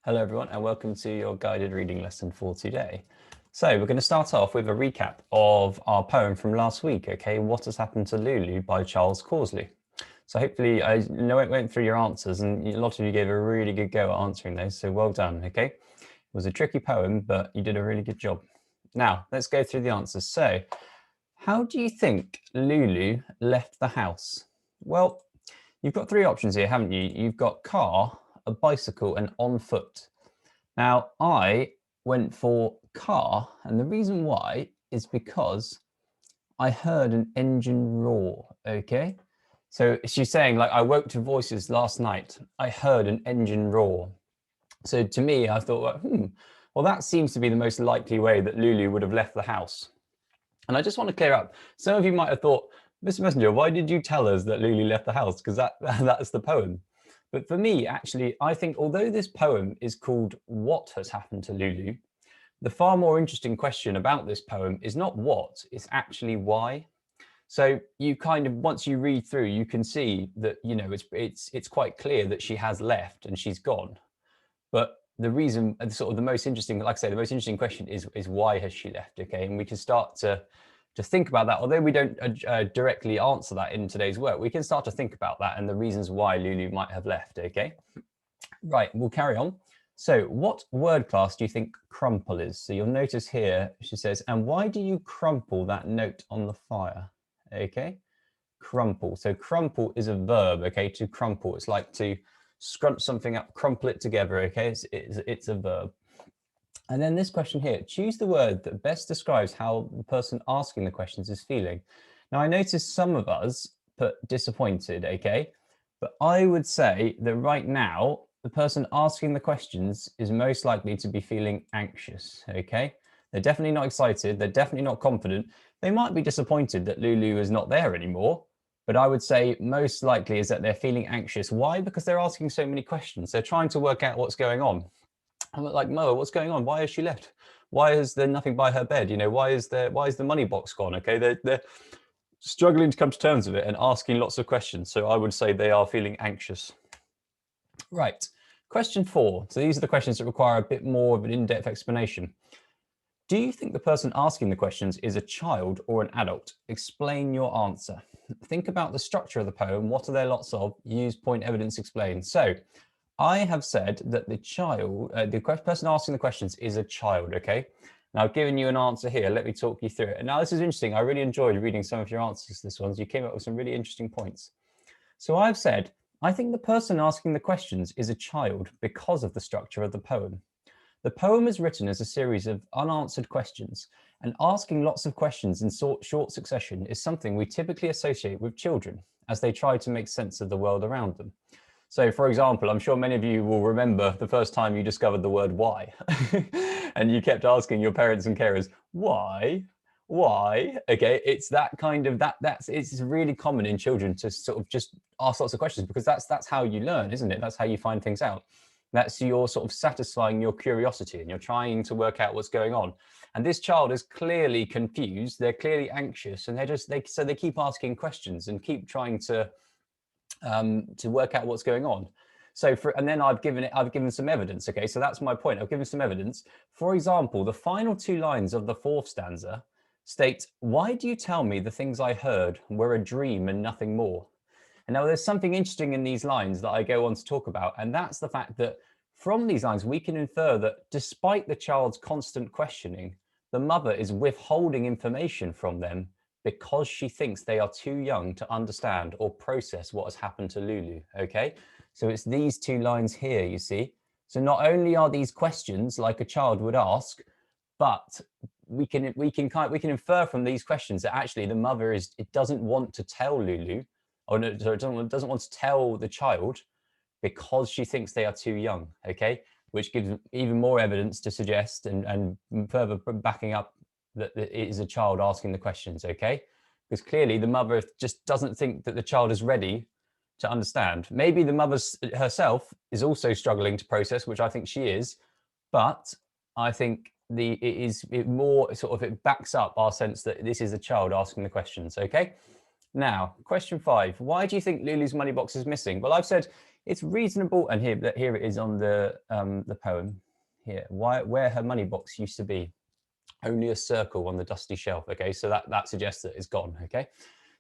Hello everyone and welcome to your guided reading lesson for today. So we're going to start off with a recap of our poem from last week, okay? What Has Happened to Lulu by Charles Causley. So hopefully I know it went through your answers and a lot of you gave a really good go at answering those, so well done, okay? It was a tricky poem, but you did a really good job. Now, let's go through the answers. So, how do you think Lulu left the house? Well, you've got three options here, haven't you? You've got car, a bicycle, and on foot. Now, I went for car, and the reason why is because I heard an engine roar, okay? So she's saying, like, I woke to voices last night. I heard an engine roar. So to me, I thought, well, that seems to be the most likely way that Lulu would have left the house. And I just want to clear up. Some of you might have thought, Mr. Messenger, why did you tell us that Lulu left the house? Because that's the poem. But for me, actually, I think although this poem is called What Has Happened to Lulu, the far more interesting question about this poem is not what, it's actually why. So you kind of, once you read through, you can see that, you know, it's quite clear that she has left and she's gone. But the reason, sort of the most interesting, like I say, the most interesting question is why has she left? Okay, and we can start to think about that. Although we don't directly answer that in today's work, we can start to think about that and the reasons why Lulu might have left. Okay, right, we'll carry on. So what word class do you think crumple is? So you'll notice here, she says, and why do you crumple that note on the fire? Okay, crumple. So crumple is a verb, okay, to crumple. It's like to scrunch something up, crumple it together, okay? It's a verb. And then this question here, choose the word that best describes how the person asking the questions is feeling. Now I noticed some of us put disappointed, okay? But I would say that right now, the person asking the questions is most likely to be feeling anxious, okay? They're definitely not excited. They're definitely not confident. They might be disappointed that Lulu is not there anymore, but I would say most likely is that they're feeling anxious. Why? Because they're asking so many questions. They're trying to work out what's going on. I'm like, Moa, what's going on? Why has she left? Why is there nothing by her bed? You know, why is the money box gone? Okay, they're struggling to come to terms with it and asking lots of questions. So I would say they are feeling anxious. Right, question 4. So these are the questions that require a bit more of an in-depth explanation. Do you think the person asking the questions is a child or an adult? Explain your answer. Think about the structure of the poem. What are there lots of? Use point, evidence, explain. So I have said that the child, the person asking the questions is a child, okay? Now I've given you an answer here. Let me talk you through it. And now this is interesting. I really enjoyed reading some of your answers to this one. You came up with some really interesting points. So I've said, I think the person asking the questions is a child because of the structure of the poem. The poem is written as a series of unanswered questions, and asking lots of questions in short succession is something we typically associate with children as they try to make sense of the world around them. So, for example, I'm sure many of you will remember the first time you discovered the word why, and you kept asking your parents and carers, why? Why? Okay, it's that kind of it's really common in children to sort of just ask lots of questions because that's how you learn, isn't it? That's how you find things out. That's you're sort of satisfying your curiosity and you're trying to work out what's going on. And this child is clearly confused. They're clearly anxious, and so they keep asking questions and keep trying to work out what's going on. So and then I've given some evidence. Okay, so that's my point. I've given some evidence. For example, the final 2 lines of the 4th stanza state, "Why do you tell me the things I heard were a dream and nothing more?" And now there's something interesting in these lines that I go on to talk about, and that's the fact that from these lines, we can infer that despite the child's constant questioning, the mother is withholding information from them because she thinks they are too young to understand or process what has happened to Lulu, okay? So it's these 2 lines here, you see. So not only are these questions like a child would ask, but we can infer from these questions that actually the mother doesn't want to tell Lulu, or no, sorry, doesn't want to tell the child because she thinks they are too young, okay? Which gives even more evidence to suggest and further backing up that it is a child asking the questions, okay? Because clearly the mother just doesn't think that the child is ready to understand. Maybe the mother herself is also struggling to process, which I think she is, but I think it backs up our sense that this is a child asking the questions, okay? Now, question 5, why do you think Lulu's money box is missing? Well, I've said It's reasonable, and here it is on the poem here. Where her money box used to be, only a circle on the dusty shelf. Okay, so that suggests that it's gone. Okay,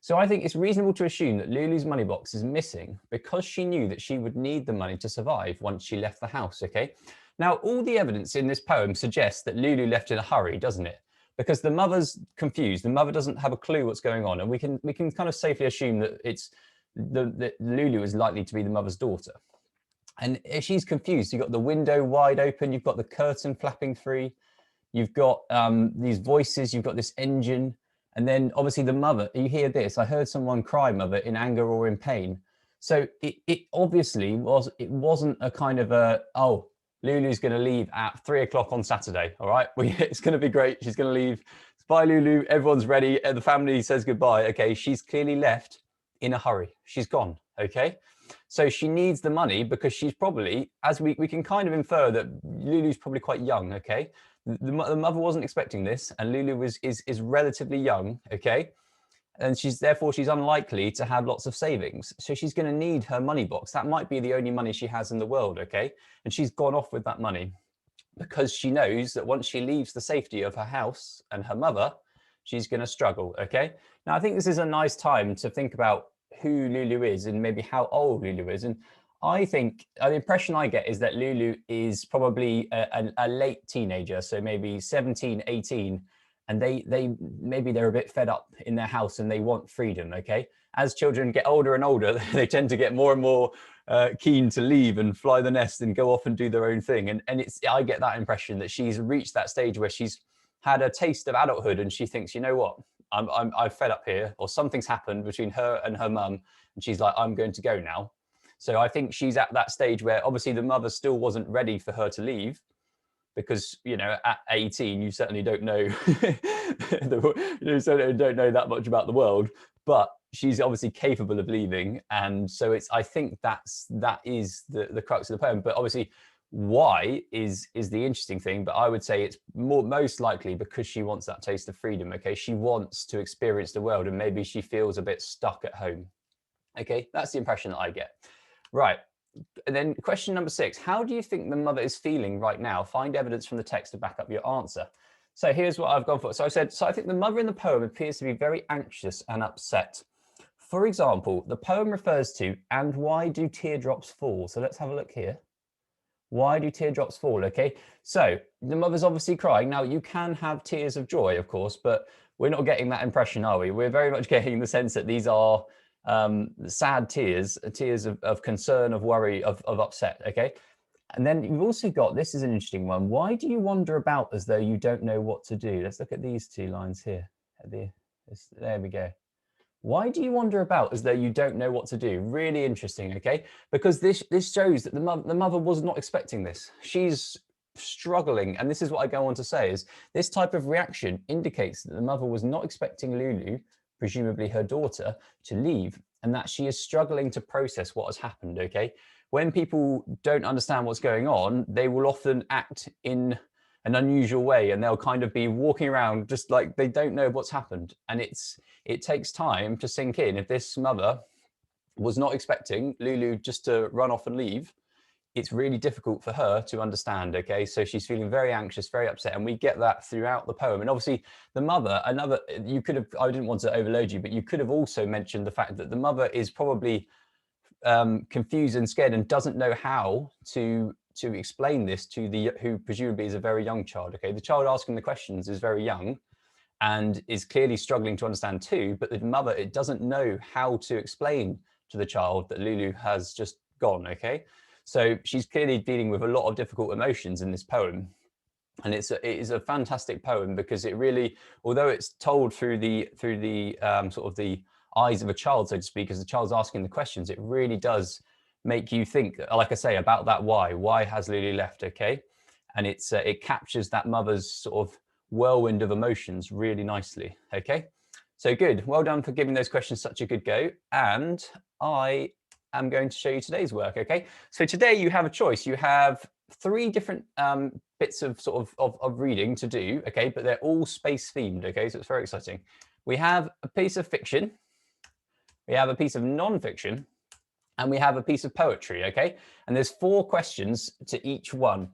so I think it's reasonable to assume that Lulu's money box is missing because she knew that she would need the money to survive once she left the house. Okay, now all the evidence in this poem suggests that Lulu left in a hurry, doesn't it? Because the mother's confused. The mother doesn't have a clue what's going on, and we can kind of safely assume that that Lulu is likely to be the mother's daughter. And if she's confused, you've got the window wide open, you've got the curtain flapping free, you've got these voices, you've got this engine, and then obviously the mother, you hear this, I heard someone cry, mother, in anger or in pain. So it obviously wasn't a kind of a, oh, Lulu's going to leave at 3 o'clock on Saturday. All right, it's going to be great. She's going to leave. Bye, Lulu. Everyone's ready. The family says goodbye. Okay, she's clearly left in a hurry. She's gone. Okay, so she needs the money because she's probably, as we can kind of infer that Lulu's probably quite young. Okay, the mother wasn't expecting this, and Lulu is relatively young. Okay, and she's unlikely to have lots of savings. So she's going to need her money box. That might be the only money she has in the world, okay? And she's gone off with that money because she knows that once she leaves the safety of her house and her mother, she's going to struggle, okay? Now, I think this is a nice time to think about who Lulu is and maybe how old Lulu is. And I think the impression I get is that Lulu is probably a late teenager, so maybe 17, 18, and maybe they're a bit fed up in their house and they want freedom. Okay, as children get older and older, they tend to get more and more keen to leave and fly the nest and go off and do their own thing. And I get that impression that she's reached that stage where she's had a taste of adulthood and she thinks, you know what, I'm fed up here, or something's happened between her and her mum, and she's like, I'm going to go now. So I think she's at that stage where obviously the mother still wasn't ready for her to leave. Because, you know, at 18, you certainly don't know, you certainly don't know that much about the world, but she's obviously capable of leaving. And so I think that is the crux of the poem. But obviously, why is the interesting thing. But I would say it's most likely because she wants that taste of freedom. Okay, she wants to experience the world, and maybe she feels a bit stuck at home. Okay, that's the impression that I get. Right. And then question number 6, how do you think the mother is feeling right now? Find evidence from the text to back up your answer. So here's what I've gone for. So I think the mother in the poem appears to be very anxious and upset. For example, the poem refers to, and why do teardrops fall? So let's have a look here. Why do teardrops fall? Okay, so the mother's obviously crying. Now, you can have tears of joy, of course, but we're not getting that impression, are we? We're very much getting the sense that these are sad tears of concern, of worry, of upset. Okay, and then you've also got, this is an interesting one. Why do you wander about as though you don't know what to do? Let's look at these 2 lines here. There we go. Why do you wander about as though you don't know what to do? Really interesting. Okay, because this shows that the mother was not expecting this. She's struggling, and this is what I go on to say, is this type of reaction indicates that the mother was not expecting Lulu, presumably her daughter, to leave, and that she is struggling to process what has happened. Okay, when people don't understand what's going on, they will often act in an unusual way, and they'll kind of be walking around just like they don't know what's happened. And it takes time to sink in. If this mother was not expecting Lulu just to run off and leave, it's really difficult for her to understand. Okay, so she's feeling very anxious, very upset, and we get that throughout the poem. And obviously the mother, you could have, I didn't want to overload you, but you could have also mentioned the fact that the mother is probably confused and scared and doesn't know how to explain this to who presumably is a very young child. Okay, the child asking the questions is very young and is clearly struggling to understand too, but the mother, it doesn't know how to explain to the child that Lulu has just gone. Okay, so she's clearly dealing with a lot of difficult emotions in this poem. And it is a fantastic poem because it really, although it's told through the sort of the eyes of a child, so to speak, as the child's asking the questions, it really does make you think, like I say, about that why has Lulu left. Okay, and it captures that mother's sort of whirlwind of emotions really nicely. Okay, so good, well done for giving those questions such a good go. And I am going to show you today's work. Okay, so today you have a choice. You have 3 different bits of sort of reading to do. Okay, but they're all space themed. Okay, so it's very exciting. We have a piece of fiction, we have a piece of non-fiction, and we have a piece of poetry, okay? And there's 4 questions to each one.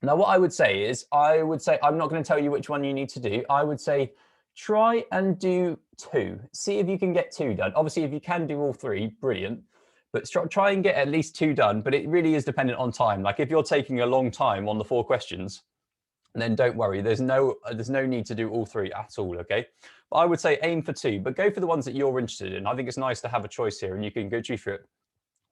Now, what I would say is, I'm not going to tell you which one you need to do. I would say try and do 2. See if you can get 2 done. Obviously, if you can do all 3, brilliant. But try and get at least 2 done. But it really is dependent on time. Like if you're taking a long time on the 4 questions, then don't worry. There's no need to do all 3 at all, okay? But I would say aim for 2, but go for the ones that you're interested in. I think it's nice to have a choice here, and you can go through it.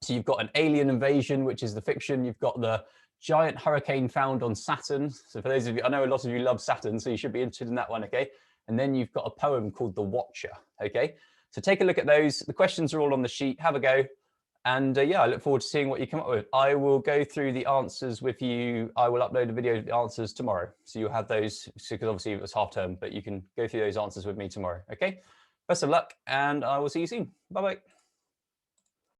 So you've got an alien invasion, which is the fiction. You've got the giant hurricane found on Saturn. So for those of you, I know a lot of you love Saturn, so you should be interested in that one, okay? And then you've got a poem called The Watcher, okay? So take a look at those. The questions are all on the sheet. Have a go. And yeah, I look forward to seeing what you come up with. I will go through the answers with you. I will upload a video of the answers tomorrow. So you'll have those, because obviously it was half term, but you can go through those answers with me tomorrow, okay? Best of luck, and I will see you soon. Bye-bye.